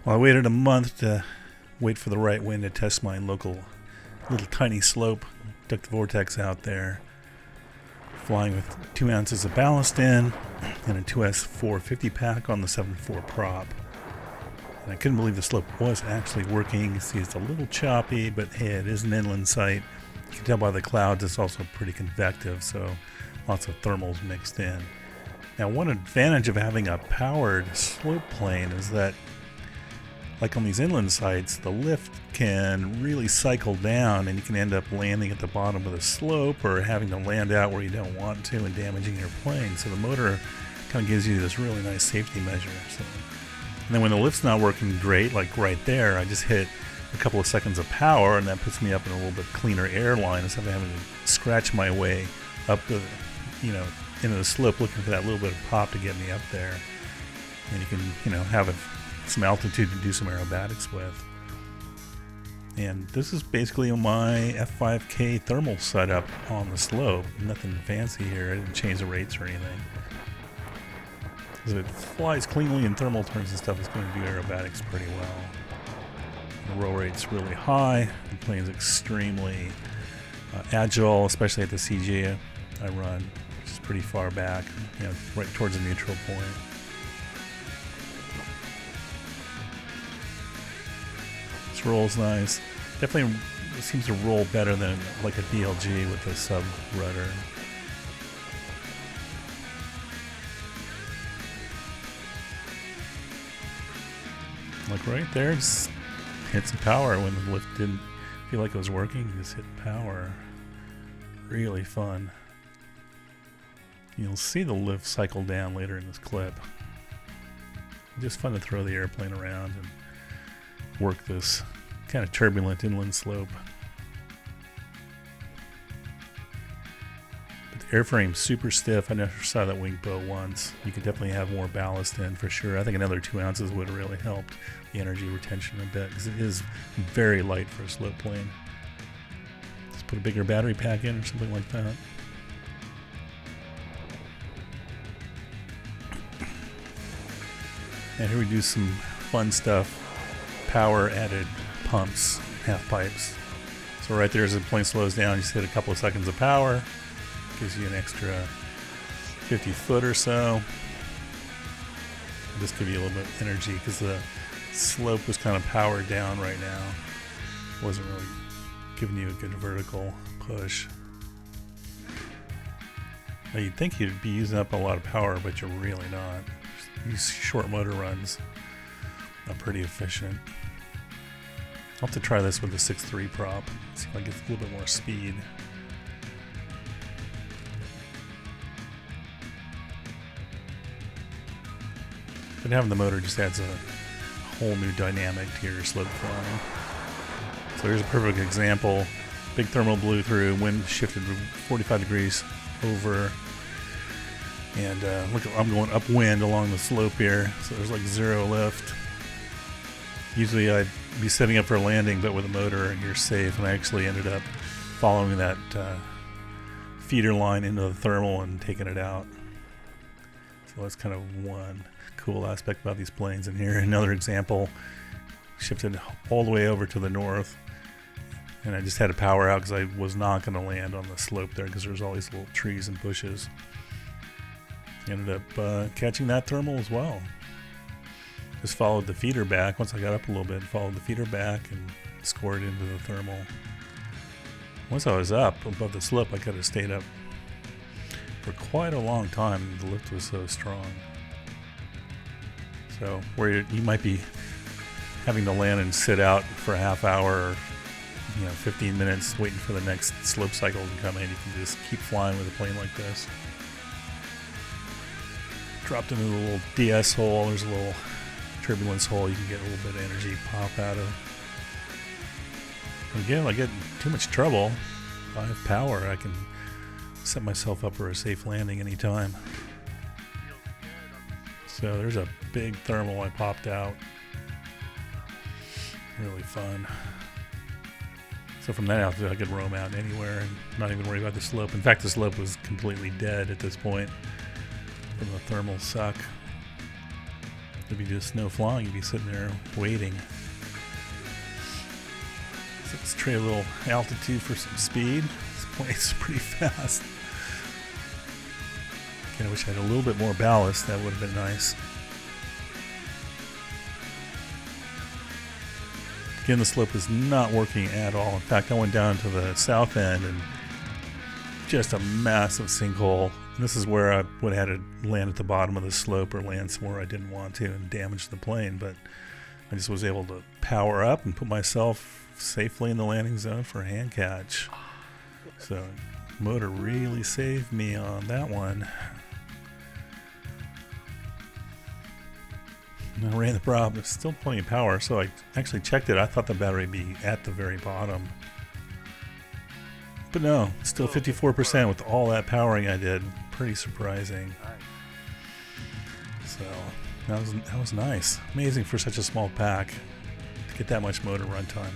Well, I waited a month to wait for the right wind to test my local little tiny slope. Took the Vortex out there, flying with 2 ounces of ballast in and a 2S4 50 pack on the 7.4 prop. And I couldn't believe the slope was actually working. You see it's a little choppy, but hey, it is an inland site. You can tell by the clouds it's also pretty convective, so lots of thermals mixed in. Now, one advantage of having a powered slope plane is that, like on these inland sites, the lift can really cycle down and you can end up landing at the bottom of the slope or having to land out where you don't want to and damaging your plane. So the motor kind of gives you this really nice safety measure. And then when the lift's not working great, like right there, I just hit a couple of seconds of power and that puts me up in a little bit cleaner airline instead of having to scratch my way up the, into the slope looking for that little bit of pop to get me up there. And you can, have some altitude to do some aerobatics with. And this is basically my F5K thermal setup on the slope. Nothing fancy here. I didn't change the rates or anything. Because if it flies cleanly in thermal terms and stuff, it's going to do aerobatics pretty well. The roll rate's really high. The plane's extremely agile, especially at the CG I run, which is pretty far back, right towards the neutral point. This rolls nice. Definitely seems to roll better than like a DLG with a sub rudder. Like right there, just hit some power when the lift didn't feel like it was working. Just hit power. Really fun. You'll see the lift cycle down later in this clip. Just fun to throw the airplane around and work this kind of turbulent inland slope. But the airframe's super stiff. I never saw that wing bow once. You could definitely have more ballast in for sure. I think another 2 ounces would have really helped the energy retention a bit because it is very light for a slope plane. Let's put a bigger battery pack in or something like that. And here we do some fun stuff. Power added pumps, half pipes. So right there as the plane slows down, you just hit a couple of seconds of power. Gives you an extra 50 foot or so. Just give you a little bit of energy because the slope was kind of powered down right now. Wasn't really giving you a good vertical push. Now you'd think you'd be using up a lot of power, but you're really not. These short motor runs are pretty efficient. I'll have to try this with the 6.3 prop. See if I get a little bit more speed. But having the motor just adds a whole new dynamic to your slope flying. So here's a perfect example. Big thermal blew through, wind shifted 45 degrees over. And look, I'm going upwind along the slope here, so there's like zero lift. Usually I'd be setting up for a landing, but with a motor you're safe, and I actually ended up following that feeder line into the thermal and taking it out. So that's kind of one cool aspect about these planes. And here another example, shifted all the way over to the north, and I just had to power out because I was not going to land on the slope there because there's all these little trees and bushes. Ended up catching that thermal as well. Just followed the feeder back. Once I got up a little bit, followed the feeder back and scored into the thermal. Once I was up above the slope, I could have stayed up for quite a long time. The lift was so strong. So where you might be having to land and sit out for a half hour or 15 minutes waiting for the next slope cycle to come in, you can just keep flying with a plane like this. Dropped into the little DS hole. There's a little turbulence hole you can get a little bit of energy pop out of. Again, I get too much trouble. If I have power, I can set myself up for a safe landing anytime. So there's a big thermal I popped out. Really fun. So from that altitude, I could roam out anywhere and not even worry about the slope. In fact, the slope was completely dead at this point from the thermal suck. There'd be just no flying. You'd be sitting there waiting. So let's trade a little altitude for some speed. This plane's pretty fast. Again, I wish I had a little bit more ballast. That would have been nice. Again, the slope is not working at all. In fact, I went down to the south end and just a massive sinkhole. And this is where I would have had to land at the bottom of the slope or land somewhere I didn't want to and damage the plane. But I just was able to power up and put myself safely in the landing zone for a hand catch. So motor really saved me on that one. And I ran the prop. There's still plenty of power, so I actually checked it. I thought the battery would be at the very bottom. But no, still 54% with all that powering I did. Pretty surprising. So that was nice. Amazing for such a small pack to get that much motor runtime.